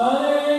Hare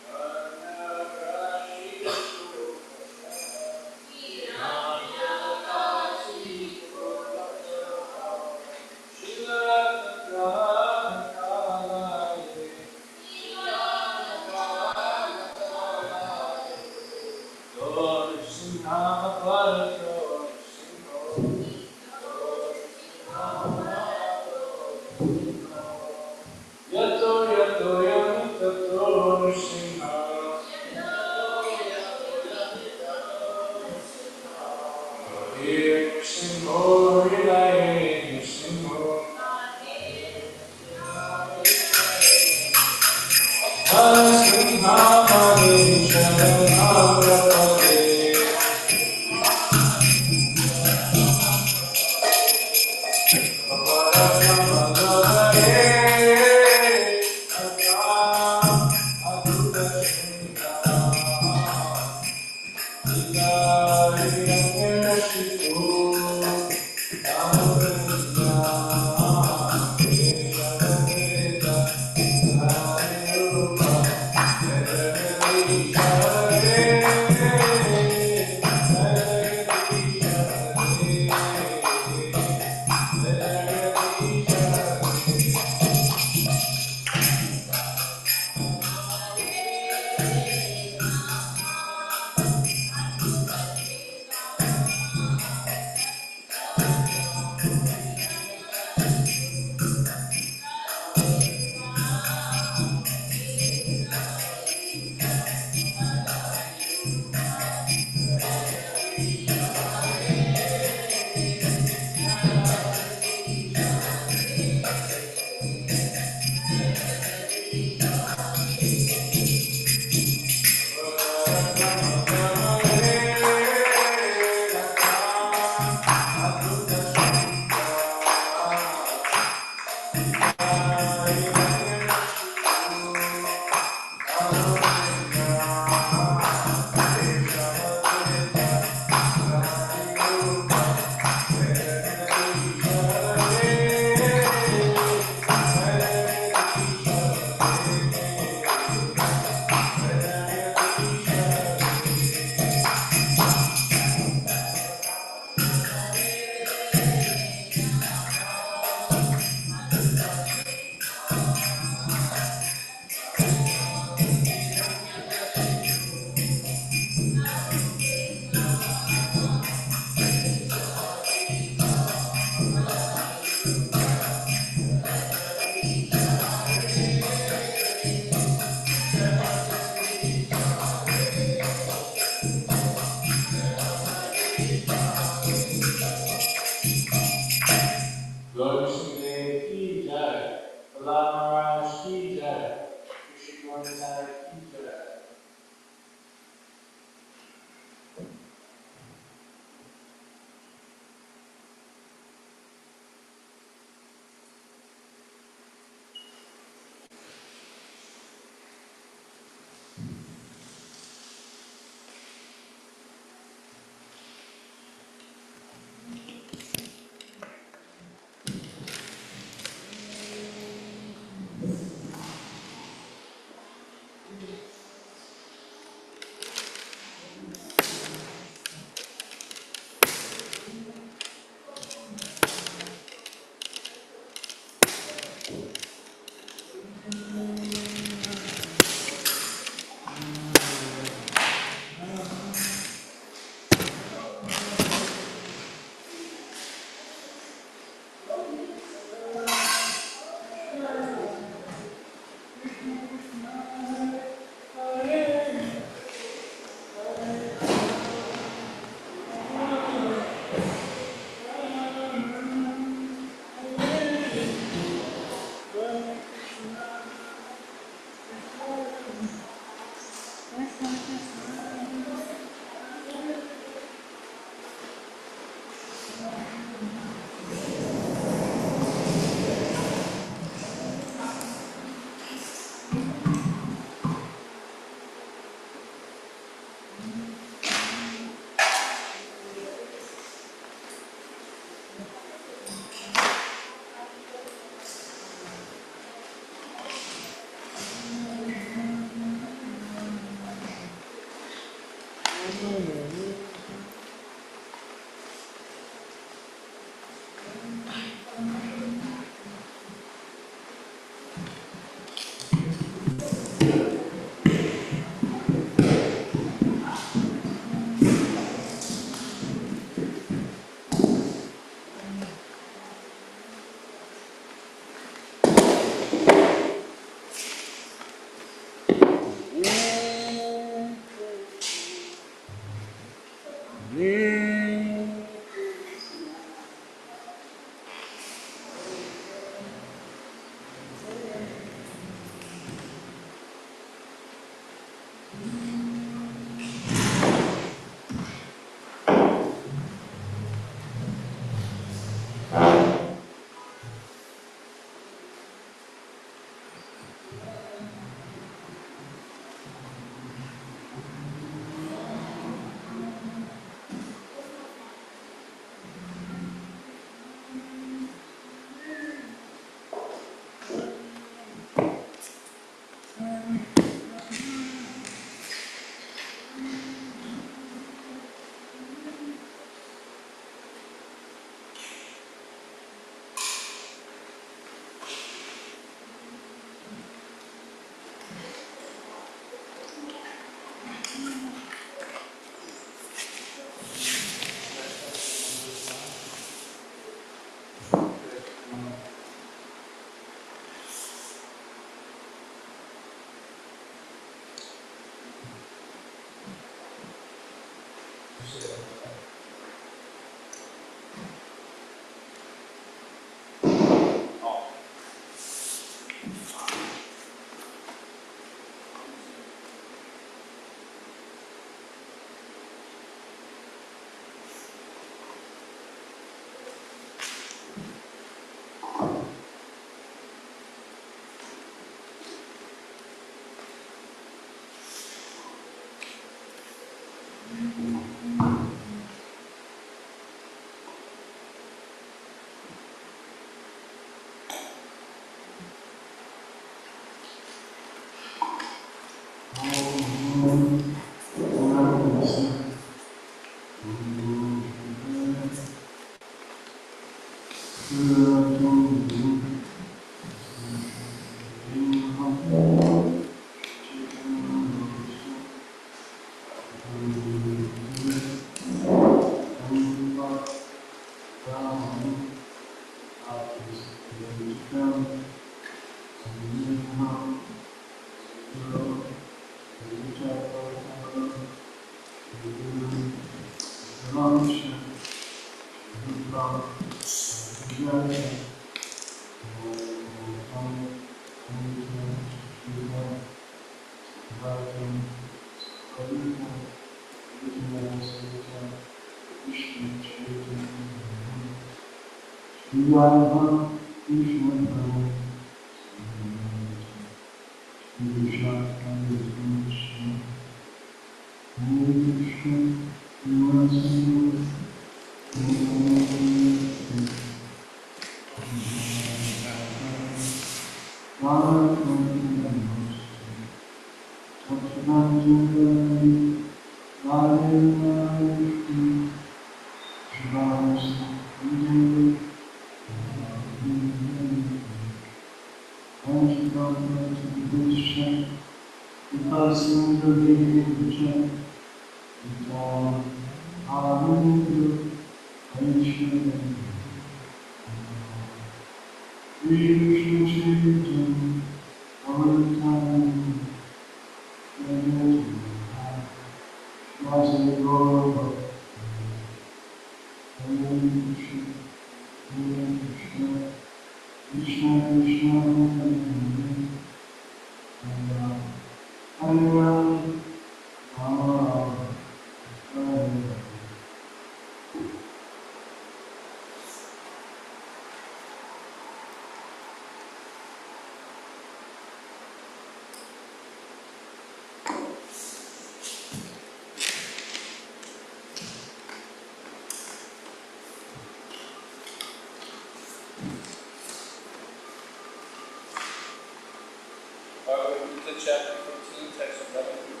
Chapter 15, text 11 through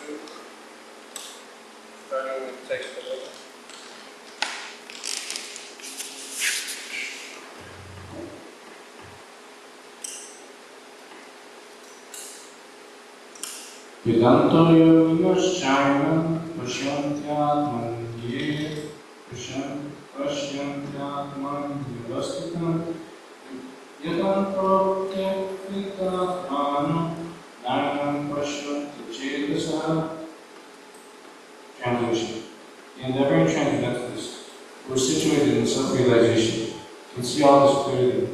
22, starting with text 11. Vedanto yogaschana pasyantyatman ye pasyantyatman yogastitam yadanto tekvitatman Narayam Pasyanti Chedasa. Translation. The endeavoring transcendentalists who are situated in self-realization can see all this clearly.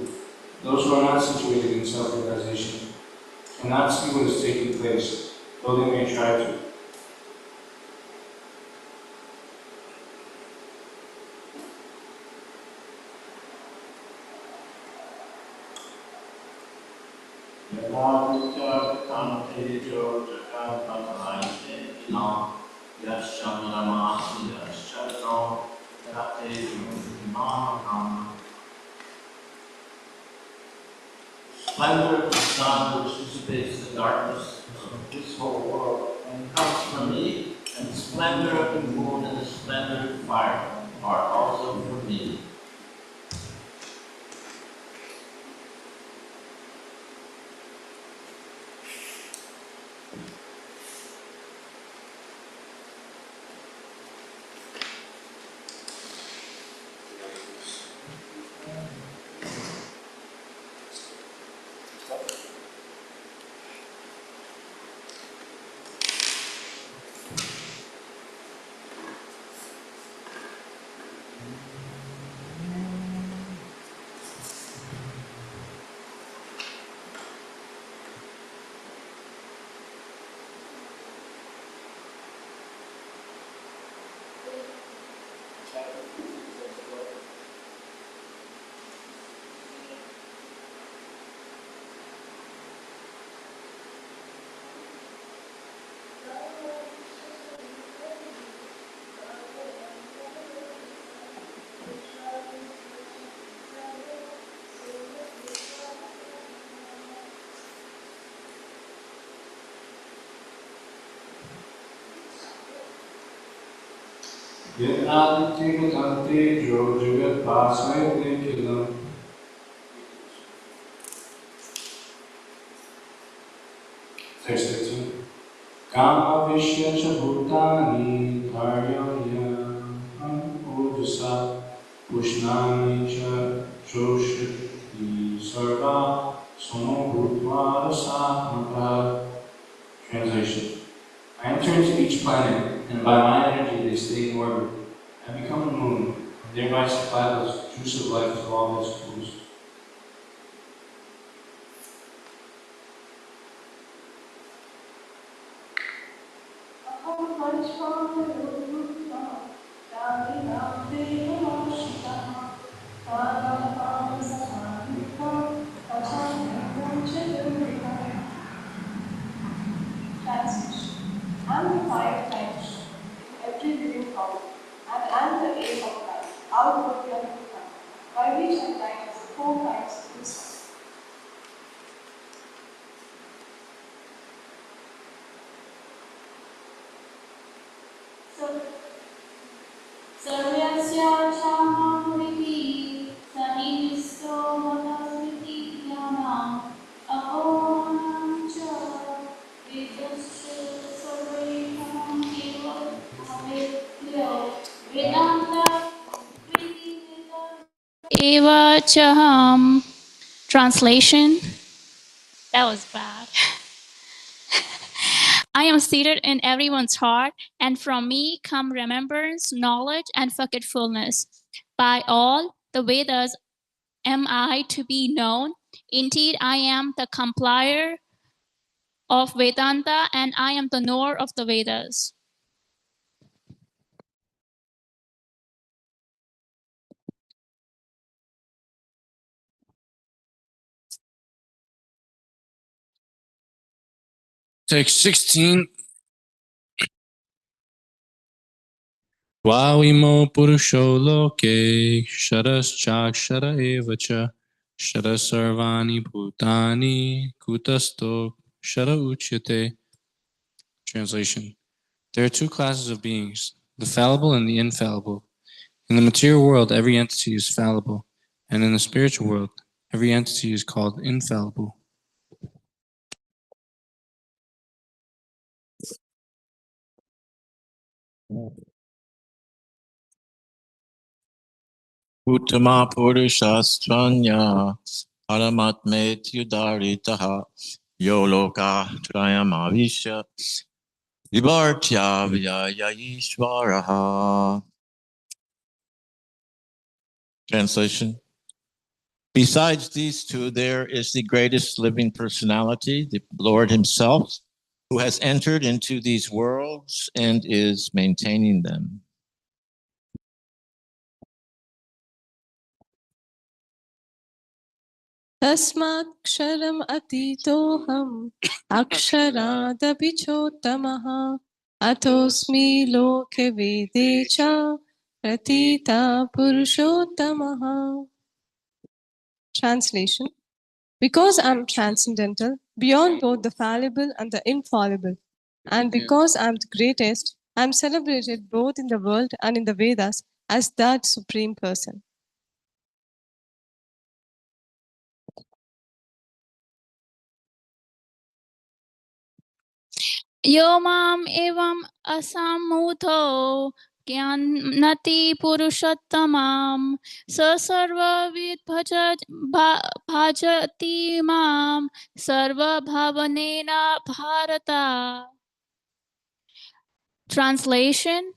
Those who are not situated in self-realization cannot see what is taking place, though they may try to. Splendor of the sun which dissipates the darkness of this whole world and comes from me, and the splendor of the moon and the splendor of fire are also from me. Yadaditi Vedante Jo Jagat Pasve Nikilam. Text 13. Kama Vishya Bhutani Dharyaya Ojasa Pushnani Cha Joshit Sarva Somo Bhutva Rasakampa. Translation. I enter into each planet, and by my energy they stay in orbit. I become a moon, and thereby supply the juice of life to all vegetables. Translation. I'm the fire type in every living form, and am the aim of life, outwardly and become, by which I die as the four kinds of wisdom. सर्वस्याक्षामृति सहिष्ठो मतस्मृति ज्ञानाम् अपोहनं च वेदस्य सर्वैकम् एव अवेद्यो Vedanta eva chaham. Translation. That was bad. I am seated in everyone's heart, and from me come remembrance, knowledge, and forgetfulness. By all the Vedas am I to be known. Indeed, I am the compiler of Vedanta, and I am the knower of the Vedas. Text 16. Vavimo purusho loke shara evacha shara sarvani bhutani kutasto shara uchyate. Translation. There are two classes of beings, the fallible and the infallible. In the material world, every entity is fallible, and in the spiritual world, every entity is called infallible. Uttama Purushastranya Paramatmet Yudaritaha Yoloka Trayamavisha Vibartya Vyayayishvaraha. Translation. Besides these two, there is the greatest living personality, the Lord Himself, who has entered into these worlds and is maintaining them. तस्माक्षरम् अतीतोऽहम् अक्षरादपि चोत्तमः अतोऽस्मि लोके वेदे च प्रतीता पुरुषोत्तमः. Translation. Because I am transcendental, beyond both the fallible and the infallible, and because I am the greatest, I am celebrated both in the world and in the Vedas as that Supreme Person. Yo mam evam asamudho Gyanati Purushottamam Sarvavid Bhajati Mam Sarva Bhavanena Bharata. Translation.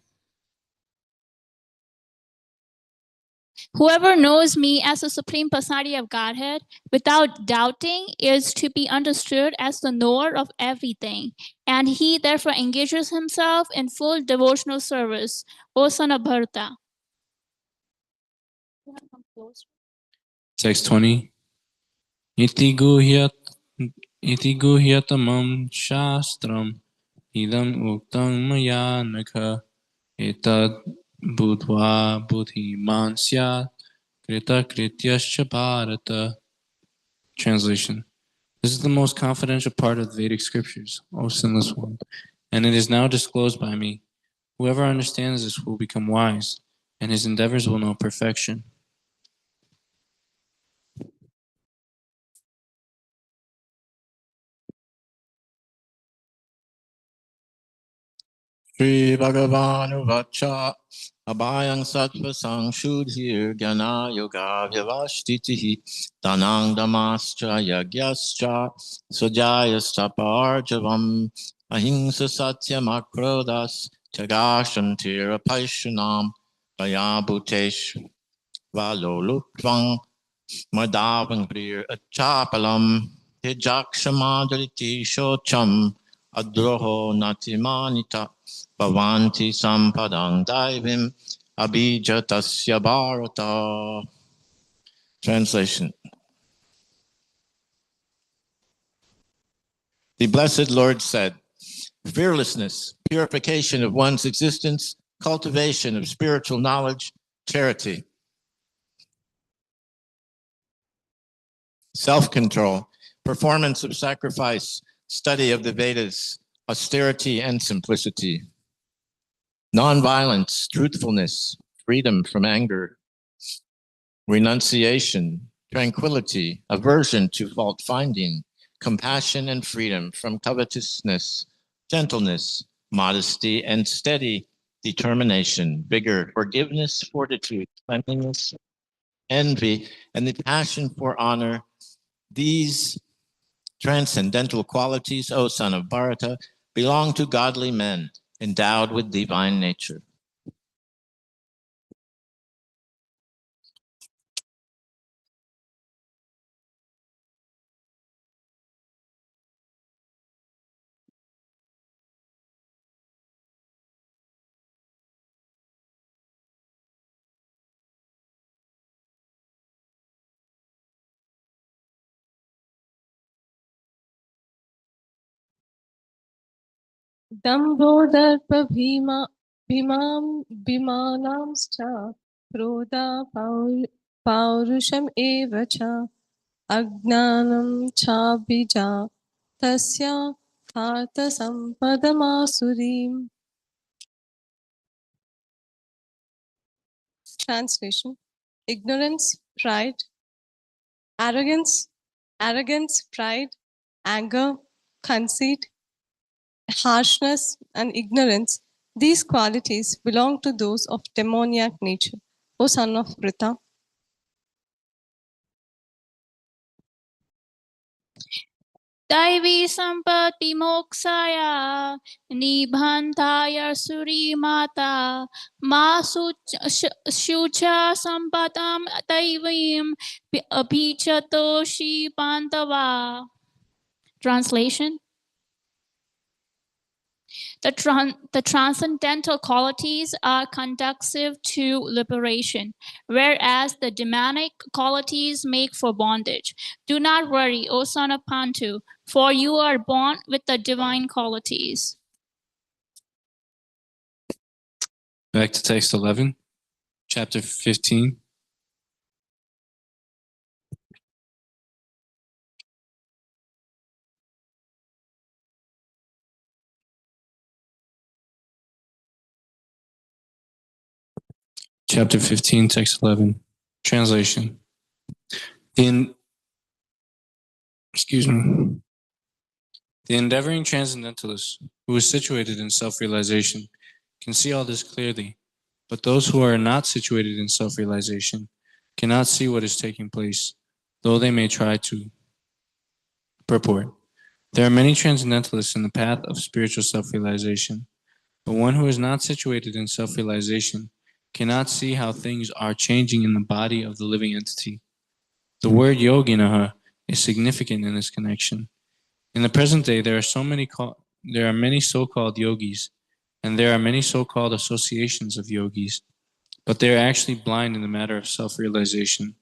Whoever knows me as the Supreme Personality of Godhead without doubting is to be understood as the knower of everything, and he therefore engages himself in full devotional service. O son of Bharata. Text 20. Iti guhyatamam shastram idam uktam maya nakha etad budhva buddhiman syat krita krityascha bharata. Translation. This is the most confidential part of the Vedic scriptures, O sinless one, and it is now disclosed by me. Whoever understands this will become wise, and his endeavors will know perfection. Sri Bhagavan Vacha Abhayang sattva sangshudhir gyana yoga vyavashtitihi tanang damascha yagyascha sujayastaparjavam ahimsa satyam akrodas chagashantir paishunam vayabhutesh valolutvang madavang prir achapalam hijakshamadriti shocham adroho natimanita Bhavanti sampadang daivim abhijatasya bharata. Translation. The Blessed Lord said, fearlessness, purification of one's existence, cultivation of spiritual knowledge, charity, self-control, performance of sacrifice, study of the Vedas, austerity and simplicity, nonviolence, truthfulness, freedom from anger, renunciation, tranquility, aversion to fault-finding, compassion and freedom from covetousness, gentleness, modesty, and steady determination, vigor, forgiveness, fortitude, cleanliness, envy, and the passion for honor. These transcendental qualities, O son of Bharata, belong to godly men endowed with divine nature. Dambodharpa bhimanamscha krodha paurusham evacha agnanam chabija tasya partha sampadamasurim. Translation. Ignorance, pride, arrogance, pride, anger, conceit, harshness, and ignorance, these qualities belong to those of demoniac nature. O son of Pritha, Daivi sampati mokshaya nibhandaya surimata masu shucha sampatam daivim abhichatoshi pantava. Translation. The transcendental qualities are conducive to liberation, whereas the demonic qualities make for bondage. Do not worry, O son of Pantu, for you are born with the divine qualities. Back to text 11, chapter 15. Chapter 15, text 11. Translation. The endeavoring transcendentalist, who is situated in self-realization, can see all this clearly, but those who are not situated in self-realization cannot see what is taking place, though they may try to. Purport. There are many transcendentalists in the path of spiritual self-realization, but one who is not situated in self-realization cannot see how things are changing in the body of the living entity. The word yoginaha is significant in this connection. In the present day, there are many so-called yogis, and there are many so-called associations of yogis, but they are actually blind in the matter of self-realization.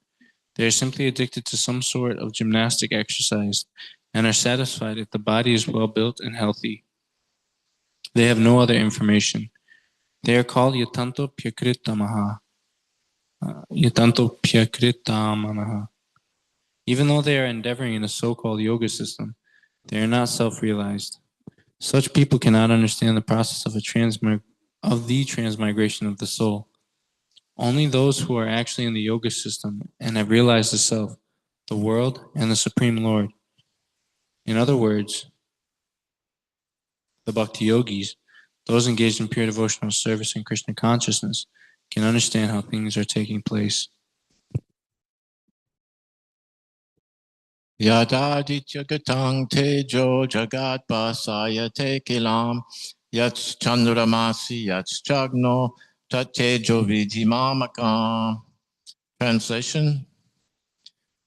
They are simply addicted to some sort of gymnastic exercise and are satisfied if the body is well built and healthy. They have no other information. They are called yatanto pyakritamaha. Even though they are endeavoring in a so-called yoga system, they are not self-realized. Such people cannot understand the process of the transmigration of the soul. Only those who are actually in the yoga system and have realized the self, the world, and the Supreme Lord, in other words, the Bhakti Yogis, those engaged in pure devotional service and Krishna consciousness, can understand how things are taking place. Yadaditya gatang tejo jagat basaya te kilam yats chandramasi yats chagno tat tejo vidimamakam. Translation: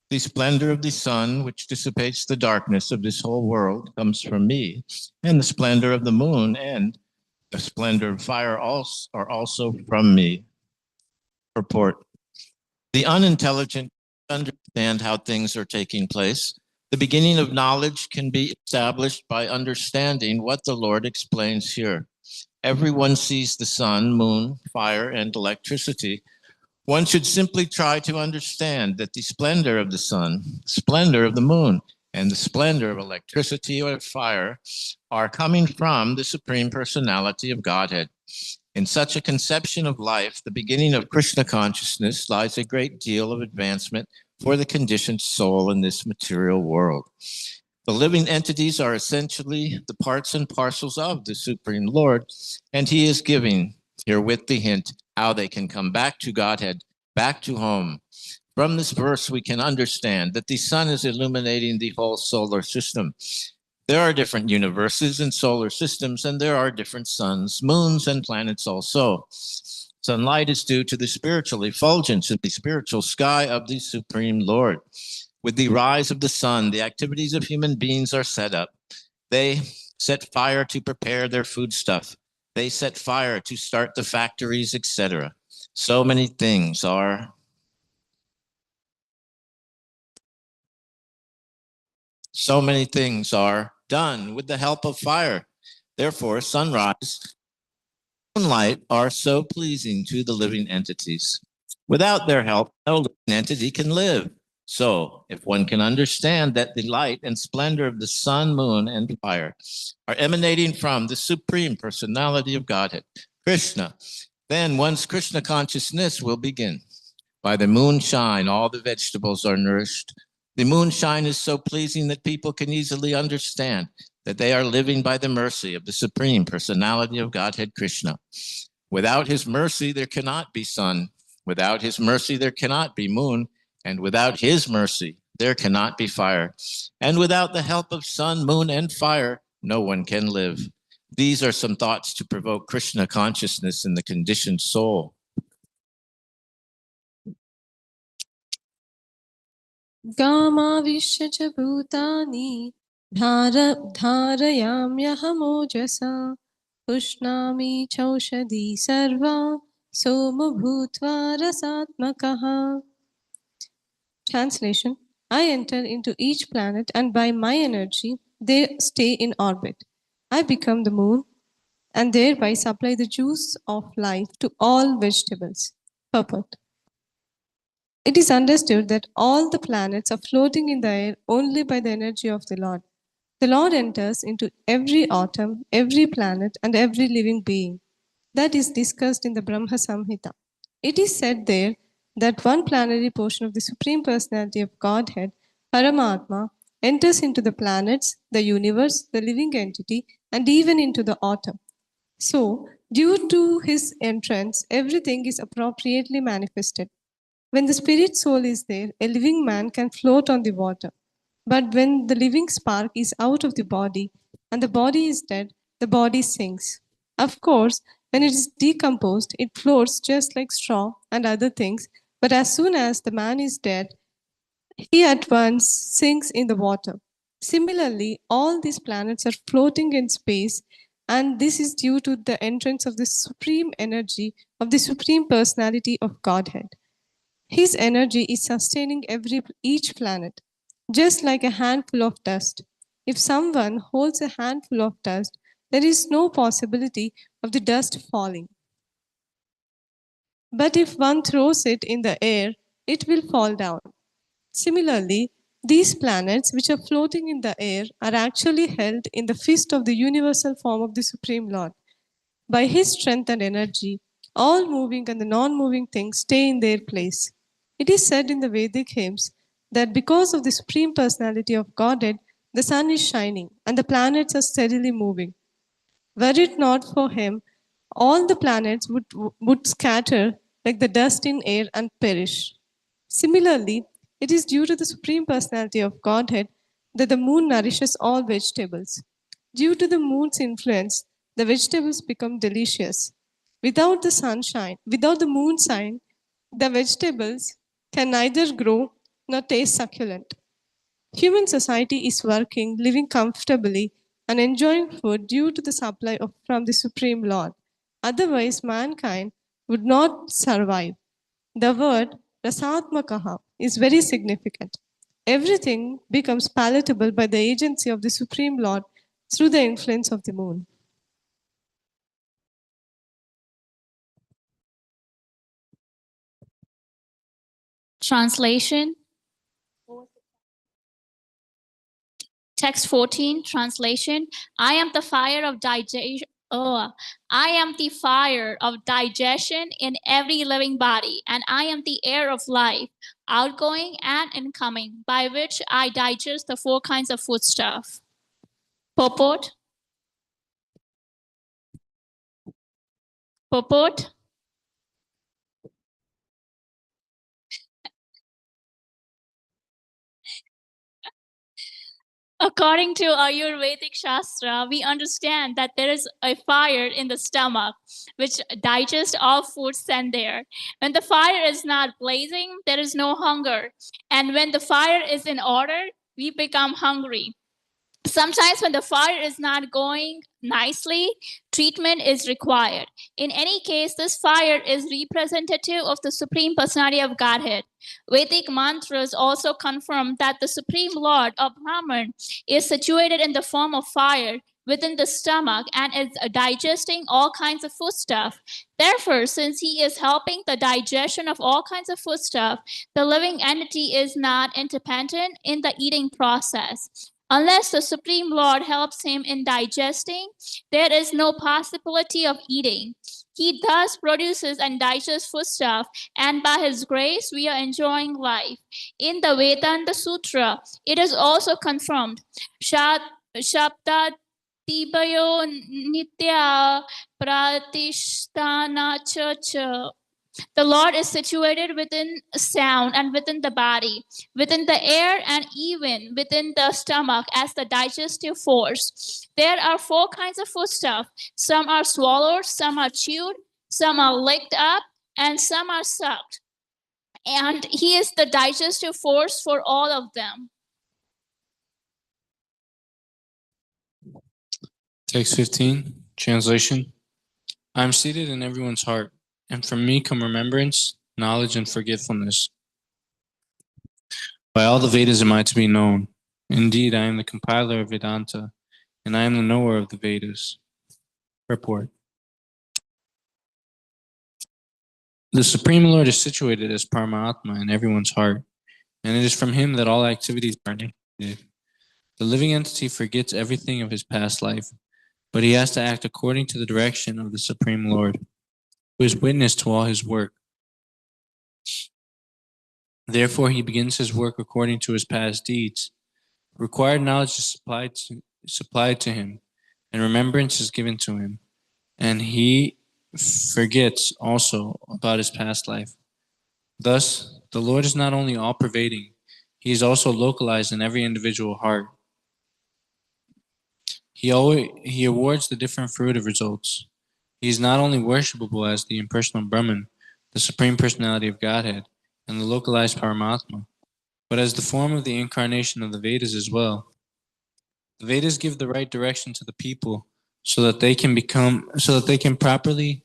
the splendor of the sun, which dissipates the darkness of this whole world, comes from me, and the splendor of the moon and the splendor of fire are also from me. Purport: the unintelligent understand how things are taking place. The beginning of knowledge can be established by understanding what the Lord explains here. Everyone sees the sun, moon, fire, and electricity. One should simply try to understand that the splendor of the sun, splendor of the moon, and the splendor of electricity or fire are coming from the Supreme Personality of Godhead. In such a conception of life, the beginning of Krishna consciousness, lies a great deal of advancement for the conditioned soul in this material world. The living entities are essentially the parts and parcels of the Supreme Lord, and he is giving herewith the hint how they can come back to Godhead, back to home. From this verse, we can understand that the sun is illuminating the whole solar system. There are different universes and solar systems, and there are different suns, moons, and planets also. Sunlight is due to the spiritual effulgence in the spiritual sky of the Supreme Lord. With the rise of the sun, the activities of human beings are set up. They set fire to prepare their foodstuff. They set fire to start the factories, etc. So many things are done with the help of fire. Therefore, sunrise, moonlight are so pleasing to the living entities. Without their help, no living entity can live. So, if one can understand that the light and splendor of the sun, moon, and fire are emanating from the Supreme Personality of Godhead, Krishna, then one's Krishna consciousness will begin. By the moonshine, all the vegetables are nourished. The moonshine is so pleasing that people can easily understand that they are living by the mercy of the Supreme Personality of Godhead, Krishna. Without his mercy, there cannot be sun. Without his mercy, there cannot be moon. And without his mercy, there cannot be fire. And without the help of sun, moon, and fire, no one can live. These are some thoughts to provoke Krishna consciousness in the conditioned soul. गामाविश्य च भूतानि धारयाम्यहमोजसा पुष्णामि चौषधी सर्वा सोमो भूत्वा रसात्मकः. Translation: I enter into each planet, and by my energy they stay in orbit. I become the moon and thereby supply the juice of life to all vegetables. Purport: it is understood that all the planets are floating in the air only by the energy of the Lord. The Lord enters into every atom, every planet, and every living being. That is discussed in the Brahma Samhita. It is said there that one planetary portion of the Supreme Personality of Godhead, Paramatma, enters into the planets, the universe, the living entity, and even into the atom. So, due to his entrance, everything is appropriately manifested. When the spirit soul is there, a living man can float on the water. But when the living spark is out of the body and the body is dead, the body sinks. Of course, when it is decomposed, it floats just like straw and other things. But as soon as the man is dead, he at once sinks in the water. Similarly, all these planets are floating in space, and this is due to the entrance of the supreme energy of the Supreme Personality of Godhead. His energy is sustaining each planet, just like a handful of dust. If someone holds a handful of dust, there is no possibility of the dust falling. But if one throws it in the air, it will fall down. Similarly, these planets, which are floating in the air, are actually held in the fist of the universal form of the Supreme Lord. By his strength and energy, all moving and the non-moving things stay in their place. It is said in the Vedic hymns that because of the Supreme Personality of Godhead, the sun is shining and the planets are steadily moving. Were it not for him, all the planets would scatter like the dust in air, and perish. Similarly, it is due to the Supreme Personality of Godhead that the moon nourishes all vegetables. Due to the moon's influence, the vegetables become delicious. Without the moon sign, the vegetables can neither grow nor taste succulent. Human society is working, living comfortably, and enjoying food due to the supply from the Supreme Lord. Otherwise, mankind would not survive. The word rasatmakaha is very significant. Everything becomes palatable by the agency of the Supreme Lord through the influence of the moon. Translation. Text 14, translation. I am the fire of digestion. I am the fire of digestion in every living body, and I am the air of life, outgoing and incoming, by which I digest the four kinds of foodstuff. Purport. Purport. According to Ayurvedic Shastra, we understand that there is a fire in the stomach which digests all food sent there. When the fire is not blazing, there is no hunger. And when the fire is in order, we become hungry. Sometimes when the fire is not going nicely, treatment is required. In any case, this fire is representative of the Supreme Personality of Godhead. Vedic mantras also confirm that the Supreme Lord of Brahman is situated in the form of fire within the stomach and is digesting all kinds of foodstuff. Therefore, since he is helping the digestion of all kinds of foodstuff, the living entity is not independent in the eating process. Unless the Supreme Lord helps him in digesting, there is no possibility of eating. He thus produces and digests foodstuff, and by his grace, we are enjoying life. In the Vedanta Sutra, it is also confirmed. Shabda Tibayo Nitya Pratishtana Cha. The Lord is situated within sound and within the body, within the air, and even within the stomach as the digestive force. There are four kinds of foodstuff. Some are swallowed, some are chewed, some are licked up, and some are sucked. And He is the digestive force for all of them. Text 15, translation. I am seated in everyone's heart, and from me come remembrance, knowledge, and forgetfulness. By all the Vedas am I to be known. Indeed, I am the compiler of Vedanta, and I am the knower of the Vedas. Report. The Supreme Lord is situated as Paramatma in everyone's heart, and it is from him that all activities are initiated. The living entity forgets everything of his past life, but he has to act according to the direction of the Supreme Lord, who is witness to all his work. Therefore, he begins his work according to his past deeds. Required knowledge is supplied to him, and remembrance is given to him, and he forgets also about his past life. Thus, the Lord is not only all-pervading, he is also localized in every individual heart. He awards the different fruitive results. He is not only worshipable as the impersonal Brahman, the Supreme Personality of Godhead, and the localized Paramatma, but as the form of the incarnation of the Vedas as well. The Vedas give the right direction to the people so that they can properly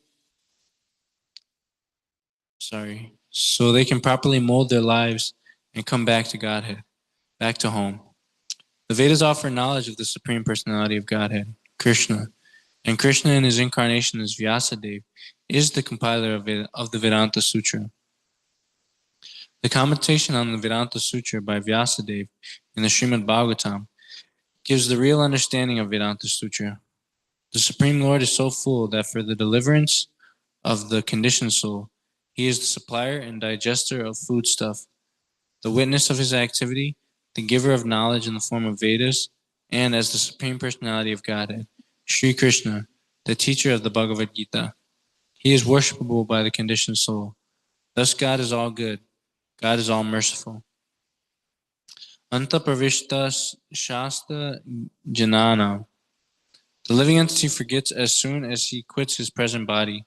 mold their lives and come back to Godhead, back to home. The Vedas offer knowledge of the Supreme Personality of Godhead, Krishna, and Krishna in his incarnation as Vyasadeva is the compiler of the Vedanta Sutra. The commentation on the Vedanta Sutra by Vyasadeva in the Srimad Bhagavatam gives the real understanding of Vedanta Sutra. The Supreme Lord is so full that for the deliverance of the conditioned soul, he is the supplier and digester of foodstuff, the witness of his activity, the giver of knowledge in the form of Vedas, and as the Supreme Personality of Godhead, Sri Krishna, the teacher of the Bhagavad Gita. He is worshipable by the conditioned soul, Thus God is all good. God is all merciful. Anta pravishta shasta janana. The living entity forgets as soon as he quits his present body,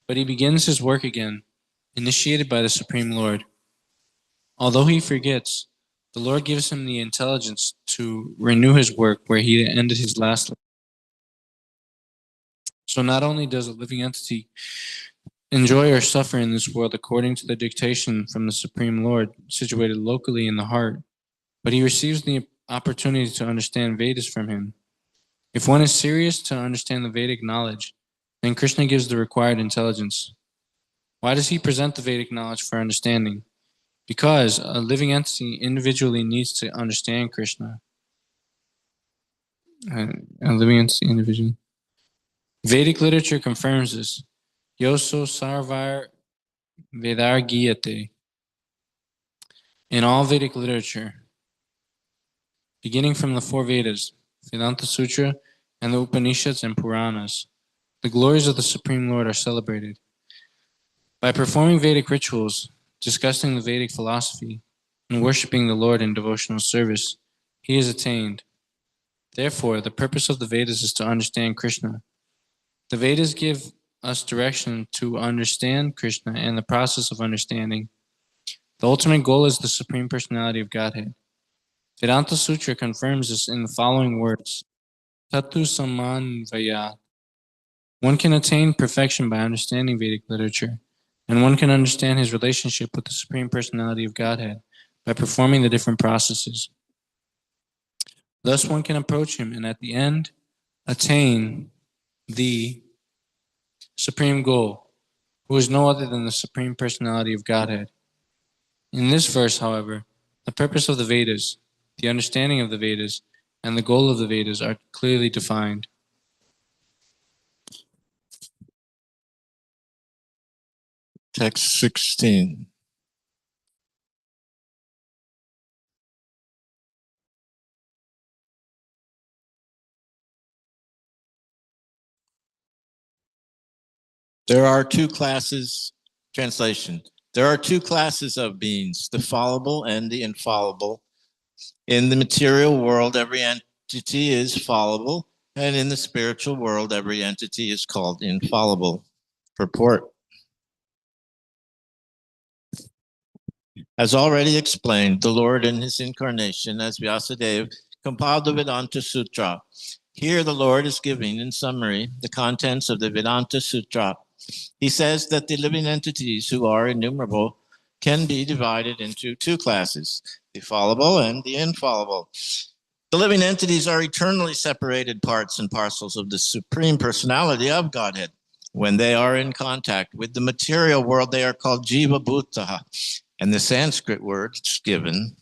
but he begins his work again, initiated by the Supreme Lord. Although he forgets, the Lord gives him the intelligence to renew his work where he ended his last life. So not only does a living entity enjoy or suffer in this world according to the dictation from the Supreme Lord, situated locally in the heart, but he receives the opportunity to understand Vedas from him. If one is serious to understand the Vedic knowledge, then Krishna gives the required intelligence. Why does he present the Vedic knowledge for understanding? Because a living entity individually needs to understand Krishna. A living entity individually. Vedic literature confirms this. Yoso sarvar vedar giyate. In all Vedic literature, beginning from the four Vedas, Vedanta Sutra, and the Upanishads and Puranas, the glories of the Supreme Lord are celebrated. By performing Vedic rituals, discussing the Vedic philosophy, and worshiping the Lord in devotional service, he is attained. Therefore, the purpose of the Vedas is to understand Krishna. The Vedas give us direction to understand Krishna and the process of understanding. The ultimate goal is the Supreme Personality of Godhead. Vedanta Sutra confirms this in the following words. Tatu Samanvayat. One can attain perfection by understanding Vedic literature, and one can understand his relationship with the Supreme Personality of Godhead by performing the different processes. Thus one can approach him and at the end attain the supreme goal, who is no other than the Supreme Personality of Godhead. In this verse, however, the purpose of the Vedas, the understanding of the Vedas, and the goal of the Vedas are clearly defined. Text 16. There are two classes, translation. There are two classes of beings, the fallible and the infallible. In the material world, every entity is fallible, and in the spiritual world, every entity is called infallible. Purport. As already explained, the Lord in his incarnation as Vyasadeva compiled the Vedanta Sutra. Here the Lord is giving, in summary, the contents of the Vedanta Sutra. He says that the living entities, who are innumerable, can be divided into two classes, the fallible and the infallible. The living entities are eternally separated parts and parcels of the Supreme Personality of Godhead. When they are in contact with the material world, they are called Jiva Bhutaha. And the Sanskrit words given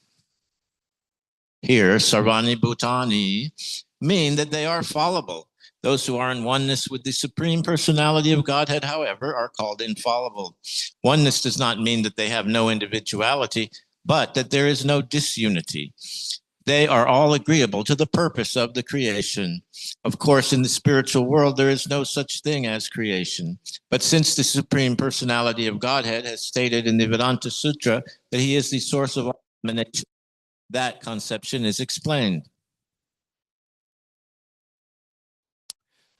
here, Sarvani Bhutani, mean that they are fallible. Those who are in oneness with the Supreme Personality of Godhead, however, are called infallible. Oneness does not mean that they have no individuality, but that there is no disunity. They are all agreeable to the purpose of the creation. Of course, in the spiritual world, there is no such thing as creation. But since the Supreme Personality of Godhead has stated in the Vedanta Sutra that he is the source of all emanation, that conception is explained.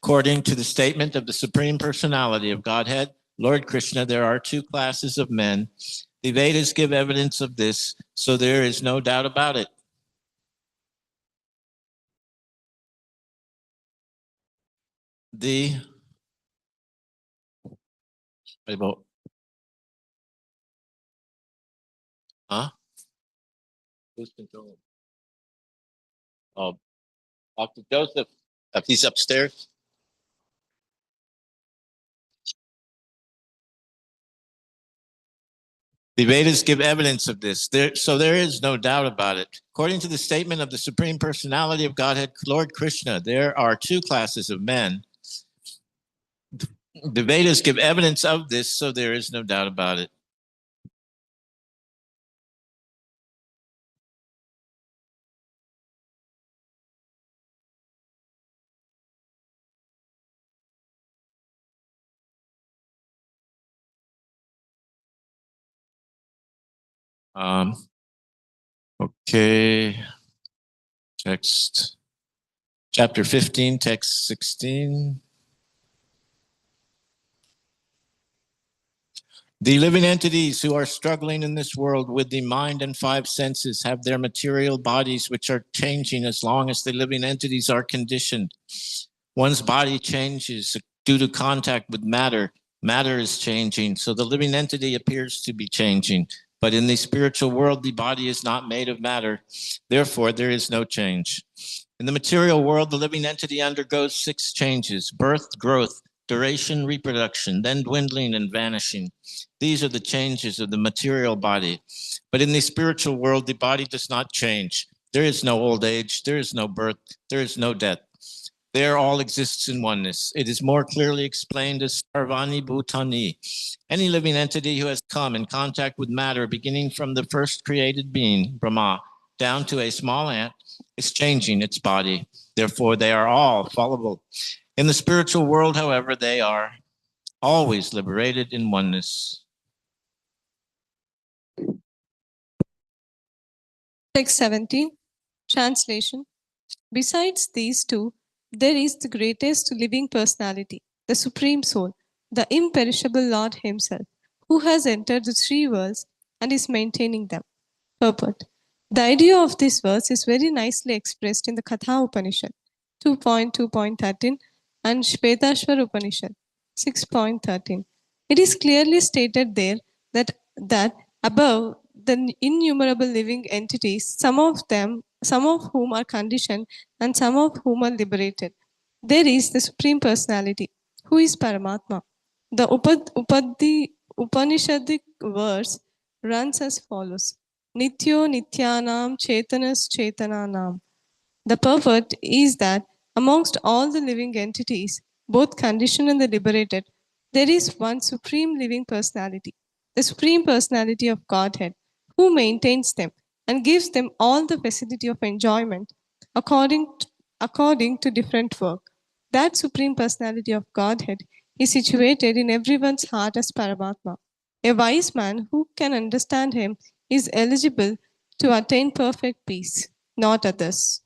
According to the statement of the Supreme Personality of Godhead, Lord Krishna, there are two classes of men. The Vedas give evidence of this, so there is no doubt about it. Huh? Who's controlling? Oh, Dr. Joseph, if he's upstairs. The Vedas give evidence of this, so there is no doubt about it. According to the statement of the Supreme Personality of Godhead, Lord Krishna, there are two classes of men. The Vedas give evidence of this, so there is no doubt about it. Okay. Text. Chapter 15, text 16. The living entities who are struggling in this world with the mind and five senses have their material bodies which are changing as long as the living entities are conditioned. One's body changes due to contact with matter. Matter is changing, so the living entity appears to be changing. But in the spiritual world, the body is not made of matter. Therefore, there is no change. In the material world, the living entity undergoes 6 changes: birth, growth, duration, reproduction, then dwindling and vanishing. These are the changes of the material body. But in the spiritual world, the body does not change. There is no old age, there is no birth, there is no death. There all exists in oneness. It is more clearly explained as Sarvani Bhutani. Any living entity who has come in contact with matter, beginning from the first created being, Brahma, down to a small ant, is changing its body. Therefore, they are all fallible. In the spiritual world, however, they are always liberated in oneness. Text 17. Translation. Besides these two, there is the greatest living personality, the Supreme Soul, the imperishable Lord Himself, who has entered the 3 worlds and is maintaining them. Purport. The idea of this verse is very nicely expressed in the Katha Upanishad 2.2.13 and Shvetashvar Upanishad 6.13. It is clearly stated there that above the innumerable living entities, some of whom are conditioned and some of whom are liberated, there is the Supreme Personality, who is Paramatma. The Upanishadic verse runs as follows. Nityo Nityanam Chetanas Chetananam. The purport is that amongst all the living entities, both conditioned and the liberated, there is one supreme living personality, the Supreme Personality of Godhead, who maintains them and gives them all the facility of enjoyment according to different work. That Supreme Personality of Godhead is situated in everyone's heart as Paramatma. A wise man who can understand him is eligible to attain perfect peace, not others.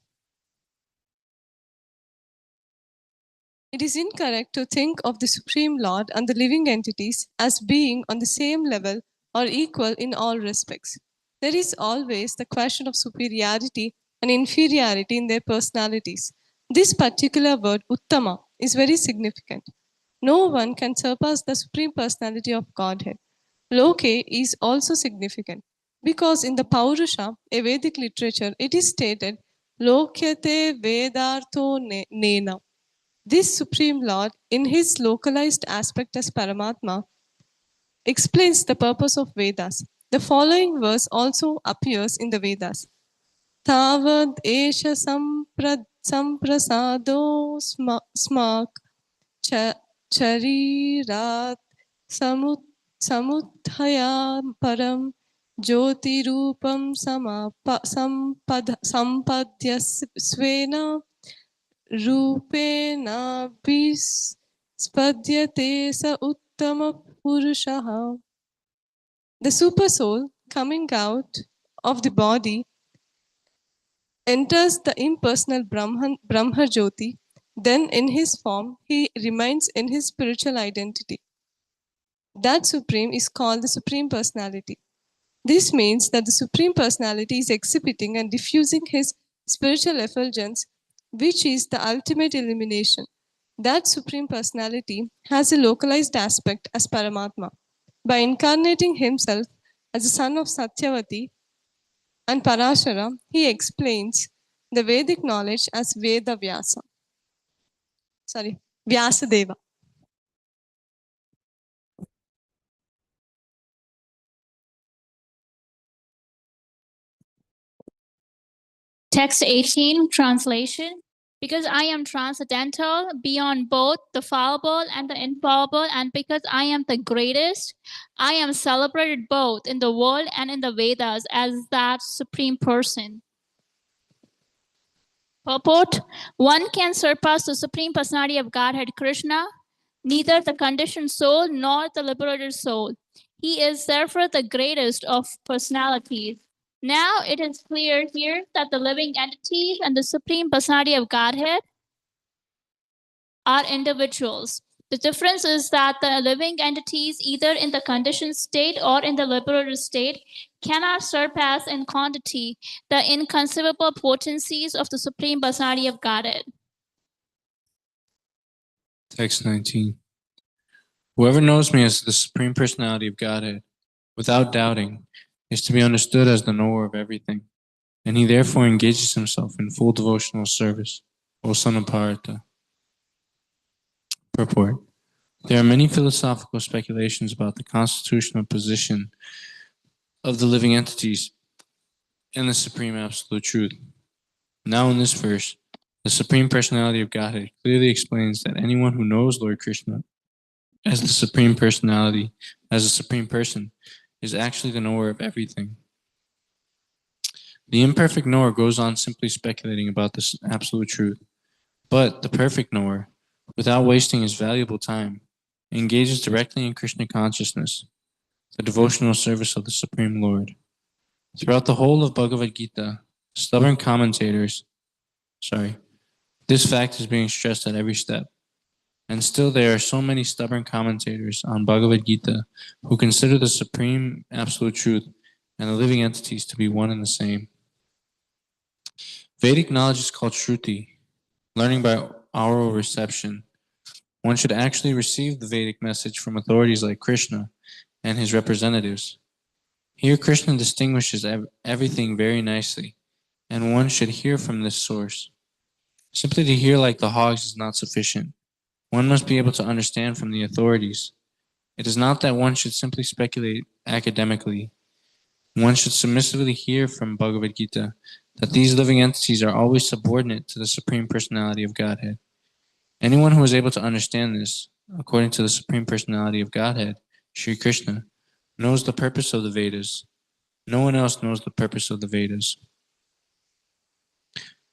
It is incorrect to think of the Supreme Lord and the living entities as being on the same level or equal in all respects. There is always the question of superiority and inferiority in their personalities. This particular word, Uttama, is very significant. No one can surpass the Supreme Personality of Godhead. Loke is also significant because in the Paurusha, a Vedic literature, it is stated, Lokyate Vedartho Nena. This Supreme Lord, in his localized aspect as Paramatma, explains the purpose of Vedas. The following verse also appears in the Vedas. Tavad esha samprasado smak charirat samuthaya param jyotirupam sampadya svena Rupenabhispadyate sa uttama purushaha. The super soul coming out of the body enters the impersonal Brahma Jyoti. Then in his form, he remains in his spiritual identity. That supreme is called the Supreme Personality. This means that the Supreme Personality is exhibiting and diffusing his spiritual effulgence, which is the ultimate illumination. That Supreme Personality has a localized aspect as Paramatma. By incarnating himself as the son of Satyavati and Parashara, he explains the Vedic knowledge as Veda Vyasadeva. Text 18, translation. Because I am transcendental, beyond both the fallible and the infallible, and because I am the greatest, I am celebrated both in the world and in the Vedas as that supreme person. Purport: one can surpass the Supreme Personality of Godhead Krishna, neither the conditioned soul nor the liberated soul. He is therefore the greatest of personalities. Now it is clear here that the living entities and the Supreme Personality of Godhead are individuals. The difference is that the living entities, either in the conditioned state or in the liberated state, cannot surpass in quantity the inconceivable potencies of the Supreme Personality of Godhead. Text 19. Whoever knows me as the Supreme Personality of Godhead, without doubting, is to be understood as the knower of everything, and he therefore engages himself in full devotional service. O son of Parata. Purport. There are many philosophical speculations about the constitutional position of the living entities and the Supreme Absolute Truth. Now in this verse, the Supreme Personality of Godhead clearly explains that anyone who knows Lord Krishna as the Supreme Personality, as a Supreme Person, is actually the knower of everything. The imperfect knower goes on simply speculating about this absolute truth, but the perfect knower, without wasting his valuable time, engages directly in Krishna consciousness, the devotional service of the Supreme Lord. Throughout the whole of Bhagavad Gita, stubborn commentators, this fact is being stressed at every step. And still there are so many stubborn commentators on Bhagavad Gita who consider the Supreme Absolute Truth and the living entities to be one and the same. Vedic knowledge is called Shruti, learning by oral reception. One should actually receive the Vedic message from authorities like Krishna and his representatives. Here Krishna distinguishes everything very nicely, and one should hear from this source. Simply to hear like the hogs is not sufficient. One must be able to understand from the authorities. It is not that one should simply speculate academically. One should submissively hear from Bhagavad Gita that these living entities are always subordinate to the Supreme Personality of Godhead. Anyone who is able to understand this, according to the Supreme Personality of Godhead, Sri Krishna, knows the purpose of the Vedas. No one else knows the purpose of the Vedas.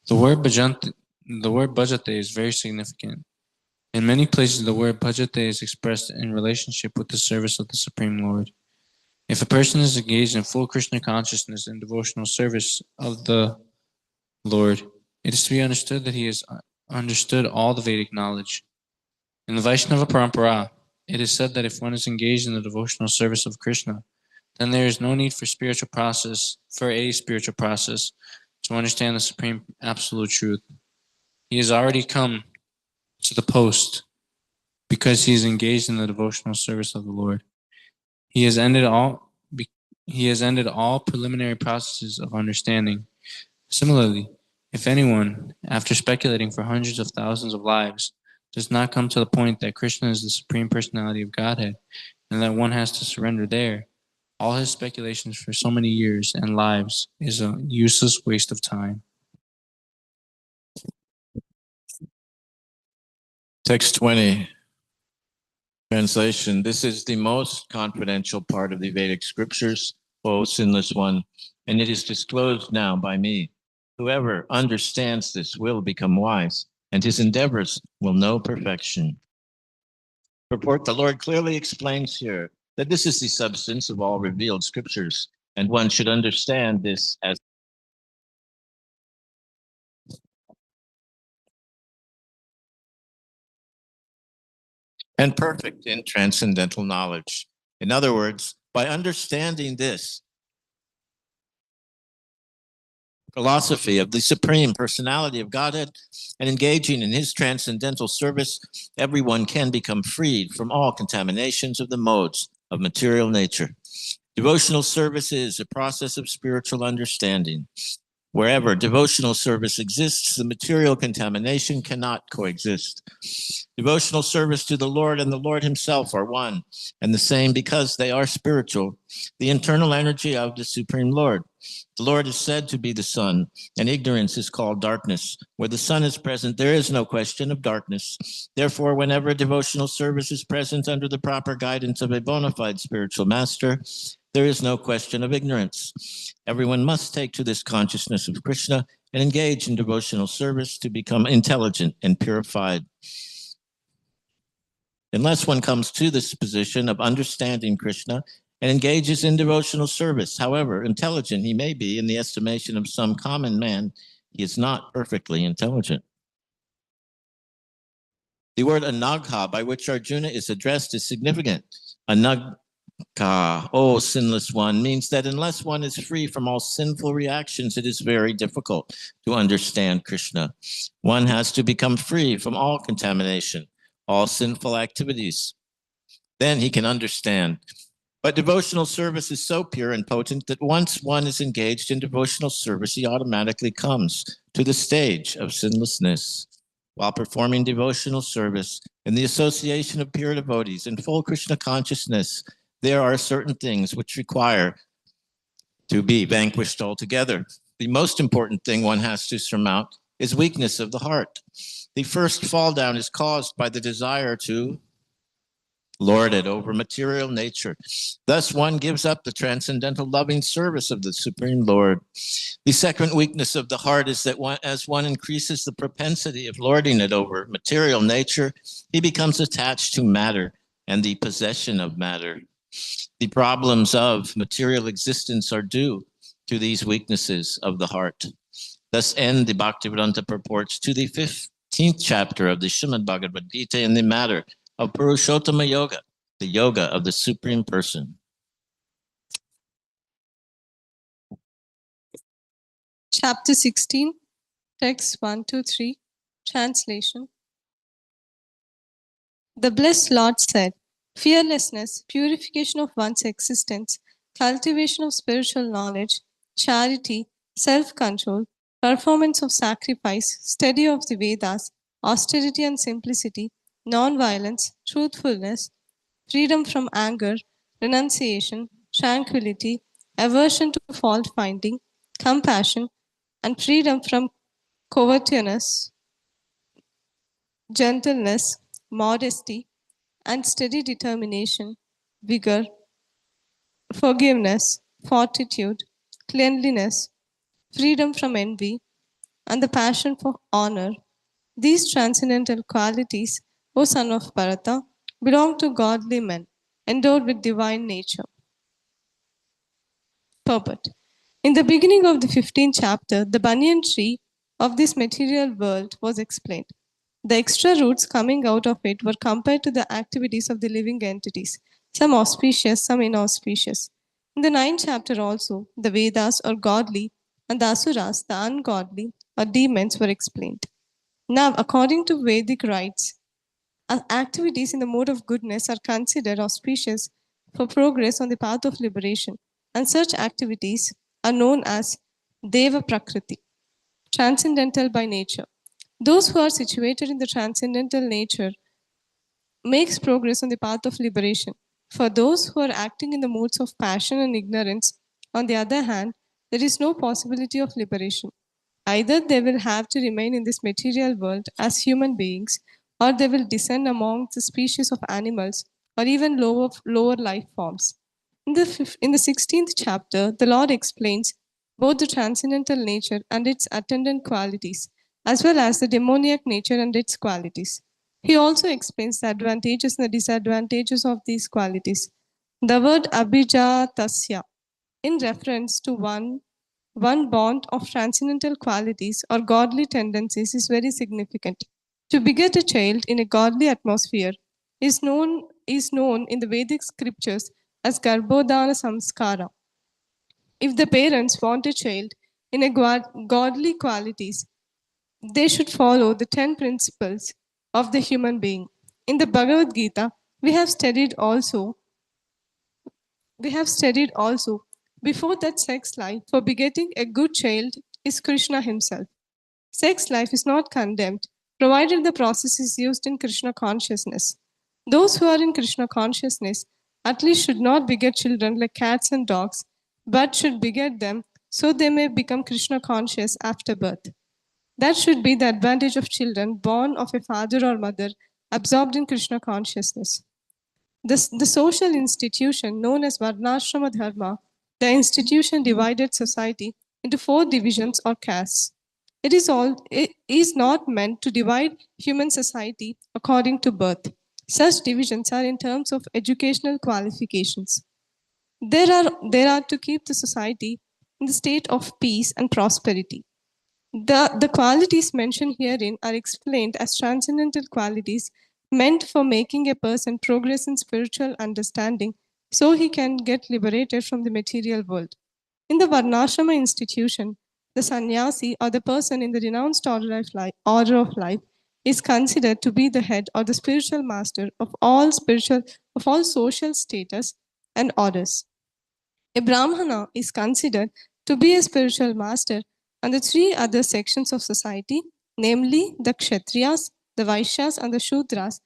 The word bhajate is very significant. In many places, the word bhajate is expressed in relationship with the service of the Supreme Lord. If a person is engaged in full Krishna consciousness and devotional service of the Lord, it is to be understood that he has understood all the Vedic knowledge. In the Vaishnava Parampara, it is said that if one is engaged in the devotional service of Krishna, then there is no need for a spiritual process to understand the Supreme Absolute Truth. He has already come to the post because he is engaged in the devotional service of the Lord. He has ended all preliminary processes of understanding. Similarly, if anyone, after speculating for hundreds of thousands of lives, does not come to the point that Krishna is the Supreme Personality of Godhead and that one has to surrender there, all his speculations for so many years and lives is a useless waste of time. Text 20. Translation. This is the most confidential part of the Vedic scriptures, O sinless one, and it is disclosed now by me. Whoever understands this will become wise, and his endeavors will know perfection. Purport. The Lord clearly explains here that this is the substance of all revealed scriptures, and one should understand this as and perfect in transcendental knowledge. In other words, by understanding this philosophy of the Supreme Personality of Godhead and engaging in his transcendental service, everyone can become freed from all contaminations of the modes of material nature. Devotional service is a process of spiritual understanding. Wherever devotional service exists, the material contamination cannot coexist. Devotional service to the Lord and the Lord himself are one and the same because they are spiritual, the internal energy of the Supreme Lord. The Lord is said to be the sun, and ignorance is called darkness. Where the sun is present, there is no question of darkness. Therefore, whenever devotional service is present under the proper guidance of a bona fide spiritual master, there is no question of ignorance. Everyone must take to this consciousness of Krishna and engage in devotional service to become intelligent and purified. Unless one comes to this position of understanding Krishna and engages in devotional service. However intelligent he may be in the estimation of some common man, he is not perfectly intelligent. The word anagha, by which Arjuna is addressed, is significant. Anagha, O sinless one, means that unless one is free from all sinful reactions, it is very difficult to understand Krishna. One has to become free from all contamination, all sinful activities. Then he can understand. But devotional service is so pure and potent that once one is engaged in devotional service, he automatically comes to the stage of sinlessness. While performing devotional service in the association of pure devotees in full Krishna consciousness, there are certain things which require to be vanquished altogether. The most important thing one has to surmount is weakness of the heart. The first fall down is caused by the desire to lord it over material nature. Thus, one gives up the transcendental loving service of the Supreme Lord. The second weakness of the heart is that as one increases the propensity of lording it over material nature, he becomes attached to matter and the possession of matter. The problems of material existence are due to these weaknesses of the heart. Thus end the Bhaktivedanta purports to the 15th chapter of the Srimad Bhagavad Gita in the matter of Purushottama Yoga, the yoga of the Supreme Person. Chapter 16, text 1 to 3, translation. The blessed Lord said, fearlessness, purification of one's existence, cultivation of spiritual knowledge, charity, self-control, performance of sacrifice, study of the Vedas, austerity and simplicity, non-violence, truthfulness, freedom from anger, renunciation, tranquility, aversion to fault-finding, compassion, and freedom from covetousness, gentleness, modesty, and steady determination, vigor, forgiveness, fortitude, cleanliness, freedom from envy, and the passion for honor. These transcendental qualities, O son of Bharata, belong to godly men, endowed with divine nature. Purport. In the beginning of the 15th chapter, the banyan tree of this material world was explained. The extra roots coming out of it were compared to the activities of the living entities, some auspicious, some inauspicious. In the 9th chapter also, the Vedas are godly and the Asuras, the ungodly, or demons, were explained. Now, according to Vedic rites, activities in the mode of goodness are considered auspicious for progress on the path of liberation, and such activities are known as Deva Prakriti, transcendental by nature. Those who are situated in the transcendental nature makes progress on the path of liberation. For those who are acting in the modes of passion and ignorance, on the other hand, there is no possibility of liberation. Either they will have to remain in this material world as human beings, or they will descend among the species of animals or even lower life forms. In the 16th chapter, the Lord explains both the transcendental nature and its attendant qualities, as well as the demoniac nature and its qualities. He also explains the advantages and the disadvantages of these qualities. The word abhijatasya, in reference to one bond of transcendental qualities or godly tendencies, is very significant. To beget a child in a godly atmosphere is known in the Vedic scriptures as Garbhodana Samskara. If the parents want a child in a godly qualities, they should follow the 10 principles of the human being. In the Bhagavad Gita, we have studied also before that sex life for begetting a good child is Krishna himself. Sex life is not condemned, provided the process is used in Krishna consciousness. Those who are in Krishna consciousness at least should not beget children like cats and dogs, but should beget them so they may become Krishna conscious after birth. That should be the advantage of children born of a father or mother absorbed in Krishna consciousness. The social institution known as Varnashrama Dharma, the institution divided society into 4 divisions or castes. It is not meant to divide human society according to birth. Such divisions are in terms of educational qualifications. There are to keep the society in the state of peace and prosperity. The qualities mentioned herein are explained as transcendental qualities meant for making a person progress in spiritual understanding so he can get liberated from the material world. In the Varnashrama institution, the sannyasi or the person in the renounced order of life is considered to be the head or the spiritual master of all social status and orders. A Brahmana is considered to be a spiritual master, and the three other sections of society, namely the Kshatriyas, the Vaishyas, and the Shudras.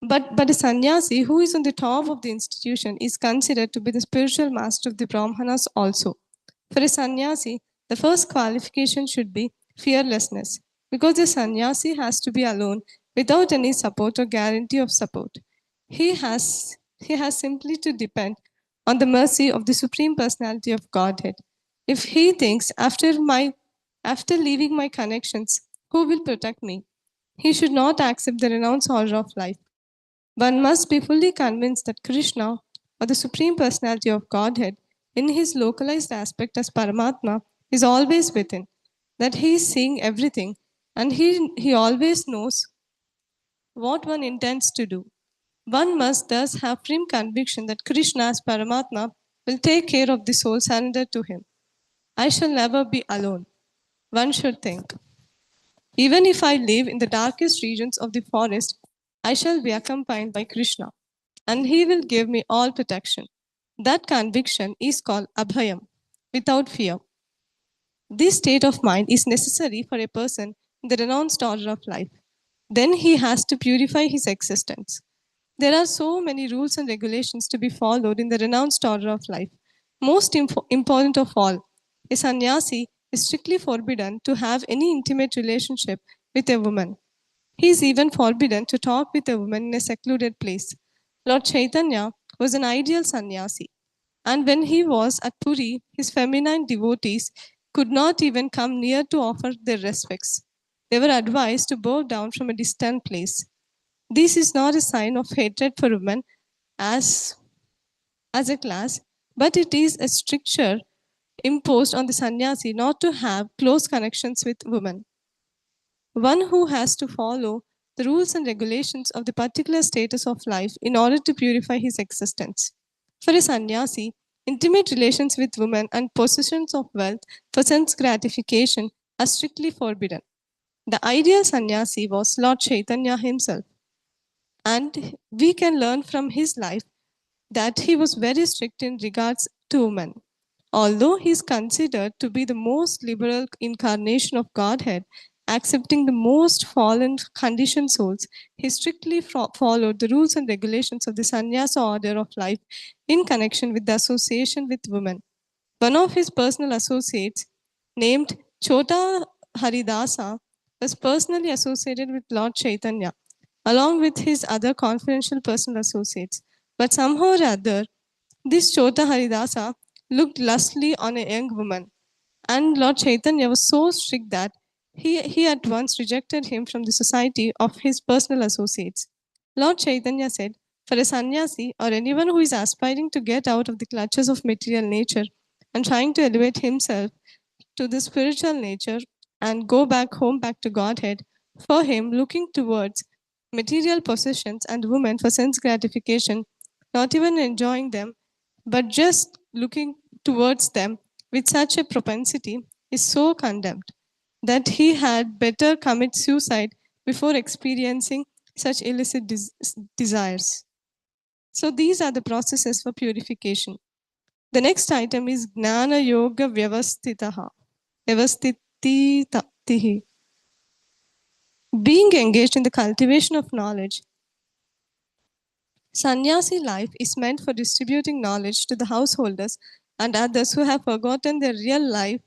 But a sannyasi who is on the top of the institution is considered to be the spiritual master of the Brahmanas also. For a sannyasi, the first qualification should be fearlessness, because the sannyasi has to be alone without any support or guarantee of support. He has simply to depend on the mercy of the Supreme Personality of Godhead. If he thinks, after leaving my connections, who will protect me? He should not accept the renounced order of life. One must be fully convinced that Krishna, or the Supreme Personality of Godhead, in his localized aspect as Paramatma, is always within, that he is seeing everything, and he always knows what one intends to do. One must thus have firm conviction that Krishna as Paramatma will take care of the soul surrendered to him. I shall never be alone, one should think. Even if I live in the darkest regions of the forest, I shall be accompanied by Krishna, and he will give me all protection. That conviction is called abhayam, without fear. This state of mind is necessary for a person in the renounced order of life. Then he has to purify his existence. There are so many rules and regulations to be followed in the renounced order of life. Most important of all, a sannyasi is strictly forbidden to have any intimate relationship with a woman. He is even forbidden to talk with a woman in a secluded place. Lord Chaitanya was an ideal sannyasi, and when he was at Puri, his feminine devotees could not even come near to offer their respects. They were advised to bow down from a distant place. This is not a sign of hatred for women as a class, but it is a stricture imposed on the sannyasi not to have close connections with women. One who has to follow the rules and regulations of the particular status of life in order to purify his existence. For a sannyasi, intimate relations with women and possessions of wealth for sense gratification are strictly forbidden. The ideal sannyasi was Lord Chaitanya himself, and we can learn from his life that he was very strict in regards to women. Although he is considered to be the most liberal incarnation of Godhead, accepting the most fallen conditioned souls, he strictly followed the rules and regulations of the sannyasa order of life in connection with the association with women. One of his personal associates, named Chota Haridasa, was personally associated with Lord Chaitanya, along with his other confidential personal associates. But somehow or other, this Chota Haridasa looked lustily on a young woman, and Lord Chaitanya was so strict that he at once rejected him from the society of his personal associates. Lord Chaitanya said, for a sannyasi or anyone who is aspiring to get out of the clutches of material nature and trying to elevate himself to the spiritual nature and go back home, back to Godhead, for him, looking towards material possessions and women for sense gratification, not even enjoying them, but just looking towards them with such a propensity is so condemned that he had better commit suicide before experiencing such illicit desires. So these are the processes for purification. The next item is Gnana Yoga Vyavastitaha. Vyavastitihi. Being engaged in the cultivation of knowledge, sannyasi life is meant for distributing knowledge to the householders and others who have forgotten their real life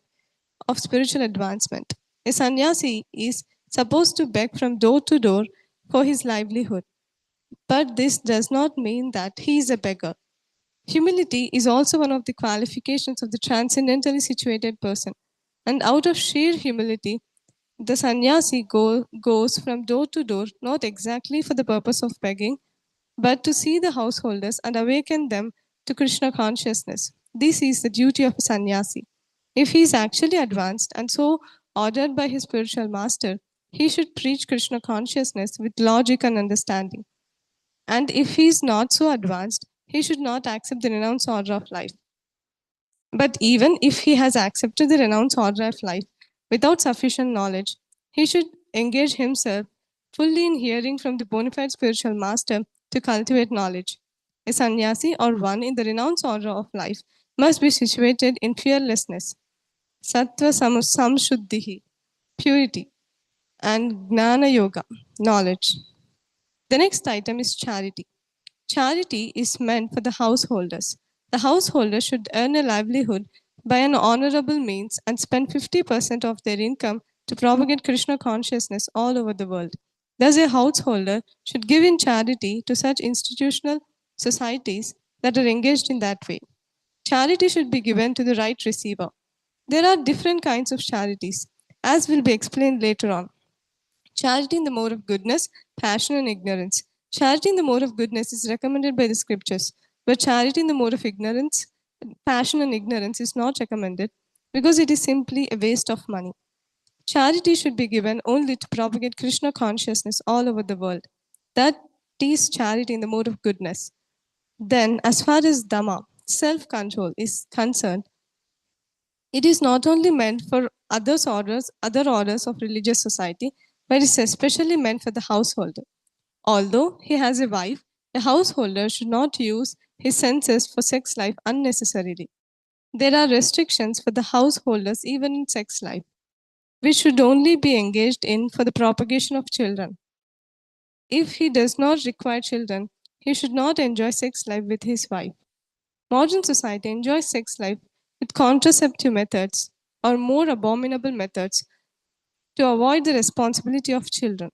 of spiritual advancement. A sannyasi is supposed to beg from door to door for his livelihood, but this does not mean that he is a beggar. Humility is also one of the qualifications of the transcendentally situated person, and out of sheer humility, the sannyasi goes from door to door, not exactly for the purpose of begging, but to see the householders and awaken them to Krishna consciousness. This is the duty of a sannyasi. If he is actually advanced and so ordered by his spiritual master, he should preach Krishna consciousness with logic and understanding. And if he is not so advanced, he should not accept the renounced order of life. But even if he has accepted the renounced order of life without sufficient knowledge, he should engage himself fully in hearing from the bona fide spiritual master to cultivate knowledge. A sannyasi or one in the renounced order of life must be situated in fearlessness, sattva samshuddhihi, purity, and gnana yoga, knowledge. The next item is charity. Charity is meant for the householders. The householder should earn a livelihood by an honorable means and spend 50% of their income to propagate Krishna consciousness all over the world. Thus, a householder should give in charity to such institutional societies that are engaged in that way. Charity should be given to the right receiver. There are different kinds of charities, as will be explained later on. Charity in the mode of goodness, passion, and ignorance. Charity in the mode of goodness is recommended by the scriptures, but charity in the mode of ignorance, passion, and ignorance is not recommended because it is simply a waste of money. Charity should be given only to propagate Krishna consciousness all over the world. That is charity in the mode of goodness. Then, as far as Dhamma, self control, is concerned, it is not only meant for other orders of religious society, but is especially meant for the householder. Although he has a wife, a householder should not use his senses for sex life unnecessarily. There are restrictions for the householders even in sex life, which should only be engaged in for the propagation of children. If he does not require children, he should not enjoy sex life with his wife. Modern society enjoys sex life with contraceptive methods or more abominable methods to avoid the responsibility of children.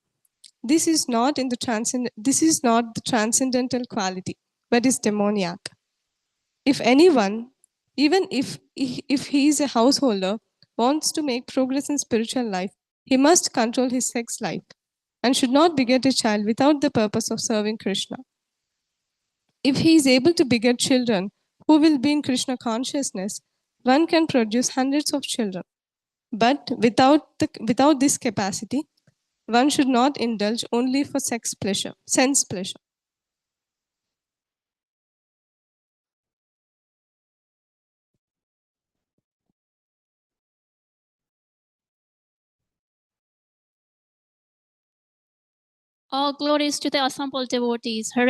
This is not the transcendental quality, but is demoniac. If anyone, even if he is a householder, wants to make progress in spiritual life, he must control his sex life and should not beget a child without the purpose of serving Krishna. If he is able to beget children who will be in Krishna consciousness, one can produce hundreds of children. But without this capacity, one should not indulge only for sense pleasure. All glories to the assembled devotees. Hare